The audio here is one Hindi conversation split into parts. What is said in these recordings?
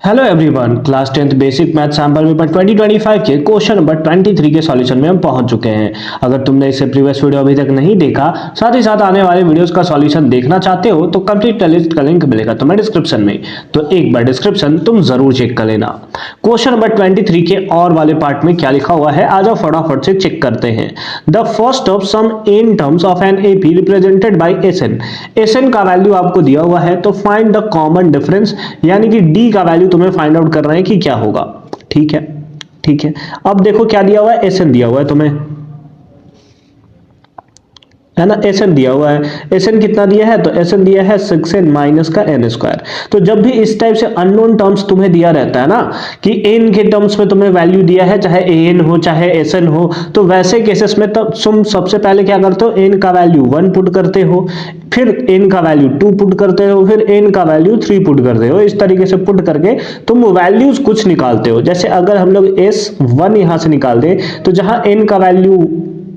Hello everyone, class 10th basic math sample paper 2025 के क्वेश्चन नंबर 23 के सॉल्यूशन में हम पहुंच चुके हैं। अगर तुमने इससे प्रीवियस वीडियो अभी तक नहीं देखा, साथ ही साथ आने वाले वीडियोस का सॉल्यूशन देखना चाहते हो तो कंप्लीट प्लेलिस्ट का लिंक मिलेगा तुम्हें डिस्क्रिप्शन में, तो एक बार डिस्क्रिप्शन तुम जरूर चेक कर लेना। क्वेश्चन नंबर 23 के और वाले पार्ट में क्या लिखा हुआ है, आ जाओ फटाफट से चेक करते हैं। The first of sum in terms of an AP represented by SN. SN का वैल्यू आपको दिया हुआ है, तो फाइंड द कॉमन डिफरेंस, यानी कि डी का वैल्यू तुम्हें फाइंड आउट कर रहे हैं कि क्या होगा। ठीक है, ठीक है। अब देखो क्या दिया हुआ है, एसएन दिया हुआ है तुम्हें, है ना। एसएन दिया हुआ है, एसएन कितना दिया है, तो एसएन दिया है 6n माइनस का n स्क्वायर। तो जब भी इस टाइप से अननोन टर्म्स तुम्हें दिया रहता है ना, कि n के टर्म्स में तुम्हें वैल्यू दिया है, चाहे an हो चाहे एसएन हो, तो वैसे केसेस में तब तुम सबसे पहले क्या करते हो, n का वैल्यू 1 पुट करते हो, फिर n का वैल्यू 2 पुट करते हो, फिर n का वैल्यू 3 पुट करते हो। इस तरीके से पुट करके तुम वैल्यूज कुछ निकालते हो। जैसे अगर हम लोग s1 यहां से निकाल दे, तो जहां n का वैल्यू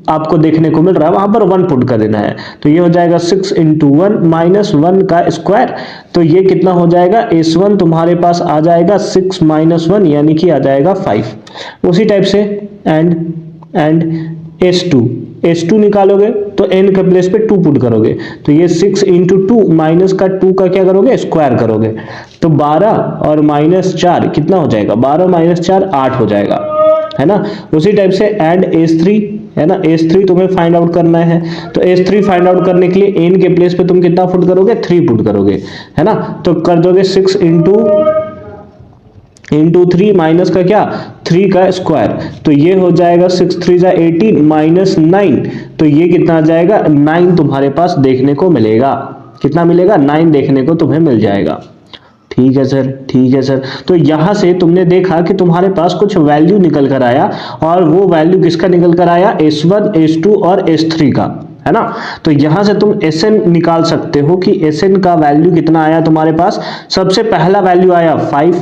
आपको देखने को मिल रहा है वहां पर 1 पुट कर देना है, तो ये हो जाएगा 6 इंटू 1 माइनस 1 का स्क्वायर। तो ये कितना हो जाएगा, s1 तुम्हारे पास आ जाएगा 6 माइनस 1 यानी कि आ जाएगा 5। उसी टाइप से एंड s2 निकालोगे तो n के प्लेस पे 2 पुट करोगे, तो ये 6 इंटू 2 माइनस का 2 का क्या करोगे, स्क्वायर करोगे, तो 12 और माइनस 4 कितना हो जाएगा, 12 माइनस 4 8 हो जाएगा, है ना। उसी टाइप से एंड s3, है ना, s3 तुम्हें फाइंड आउट करना है, तो s3 फाइंड आउट करने के लिए n के प्लेस पे तुम कितना पुट करोगे, 3 पुट करोगे, है ना। तो कर दोगे 6 इंटू 3 माइनस का क्या, 3 का स्क्वायर, तो ये हो जाएगा 6 3 जा 18 माइनस 9, तो ये कितना आ जाएगा, 9 तुम्हारे पास देखने को मिलेगा। कितना मिलेगा, 9 देखने को तुम्हें मिल जाएगा। ठीक है सर, ठीक है सर। तो यहां से तुमने देखा कि तुम्हारे पास कुछ वैल्यू निकल कर आया, और वो वैल्यू किसका निकल कर आया, s1 s2 और s3 का, है ना। तो यहां से तुम Sn निकाल सकते हो कि Sn का वैल्यू कितना आया तुम्हारे पास। सबसे पहला वैल्यू आया 5,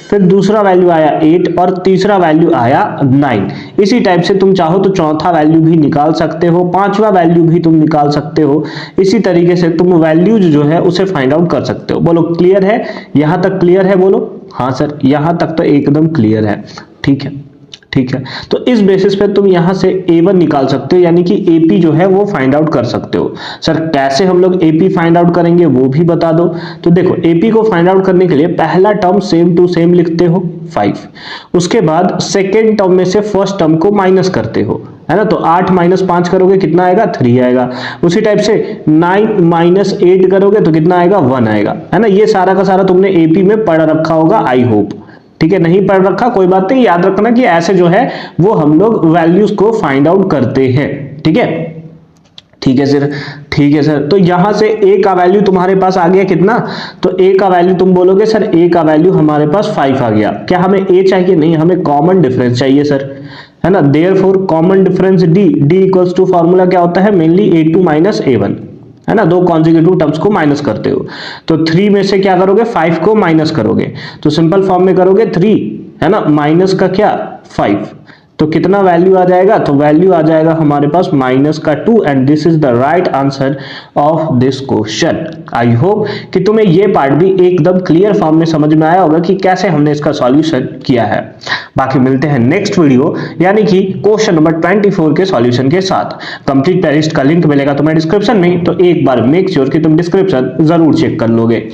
फिर दूसरा वैल्यू आया 8 और तीसरा वैल्यू आया 9। इसी टाइप से तुम चाहो तो चौथा वैल्यू भी निकाल सकते हो, पांचवा वैल्यू भी तुम निकाल सकते हो। इसी तरीके से तुम वैल्यूज जो है उसे फाइंड आउट कर सकते हो। बोलो क्लियर है, यहां तक क्लियर है, बोलो हाँ सर, यहां तक तो एकदम क्लियर है। ठीक है, ठीक है। तो इस बेसिस पे तुम यहां से a1 निकाल सकते हो, यानी कि ap जो है वो फाइंड आउट कर सकते हो। सर कैसे हम लोग ap फाइंड आउट करेंगे वो भी बता दो। तो देखो ap को फाइंड आउट करने के लिए पहला टर्म सेम टू सेम लिखते हो 5, उसके बाद सेकेंड टर्म में से फर्स्ट टर्म को माइनस करते हो, है ना। तो 8 माइनस 5 करोगे कितना आएगा, 3 आएगा। उसी टाइप से 9 माइनस 8 करोगे तो कितना आएगा, 1 आएगा, है ना। ये सारा का सारा तुमने ap में पढ़ रखा होगा, आई होप। ठीक है, नहीं पढ़ रखा कोई बात नहीं, याद रखना कि ऐसे जो है वो हम लोग वैल्यूज को फाइंड आउट करते हैं। ठीक है, ठीक है सर, ठीक है सर। तो यहां से a का वैल्यू तुम्हारे पास आ गया कितना, तो a का वैल्यू तुम बोलोगे सर a का वैल्यू हमारे पास 5 आ गया। क्या हमें a चाहिए, नहीं, हमें कॉमन डिफरेंस चाहिए सर, है ना। Therefore common difference d equals to formula क्या होता है, मेनली a2 माइनस a1, है ना। दो कॉन्जिक्यूटिव टर्म्स को माइनस करते हो, तो 3 में से क्या करोगे, 5 को माइनस करोगे, तो सिंपल फॉर्म में करोगे 3, है ना, माइनस का क्या 5, तो कितना वैल्यू आ जाएगा, तो वैल्यू आ जाएगा हमारे पास माइनस का 2, and this is the right answer of this question. I hope कि तुम्हें ये पार्ट भी एकदम क्लियर फॉर्म में समझ में आया होगा कि कैसे हमने इसका सॉल्यूशन किया है। बाकी मिलते हैं नेक्स्ट वीडियो, यानी कि क्वेश्चन नंबर 24 के सॉल्यूशन के साथ। कंप्लीट प्लेलिस्ट का लिंक मिलेगा तुम्हें डिस्क्रिप्शन में, तो एक बार मेक श्योर कि तुम डिस्क्रिप्शन जरूर चेक कर लोगे।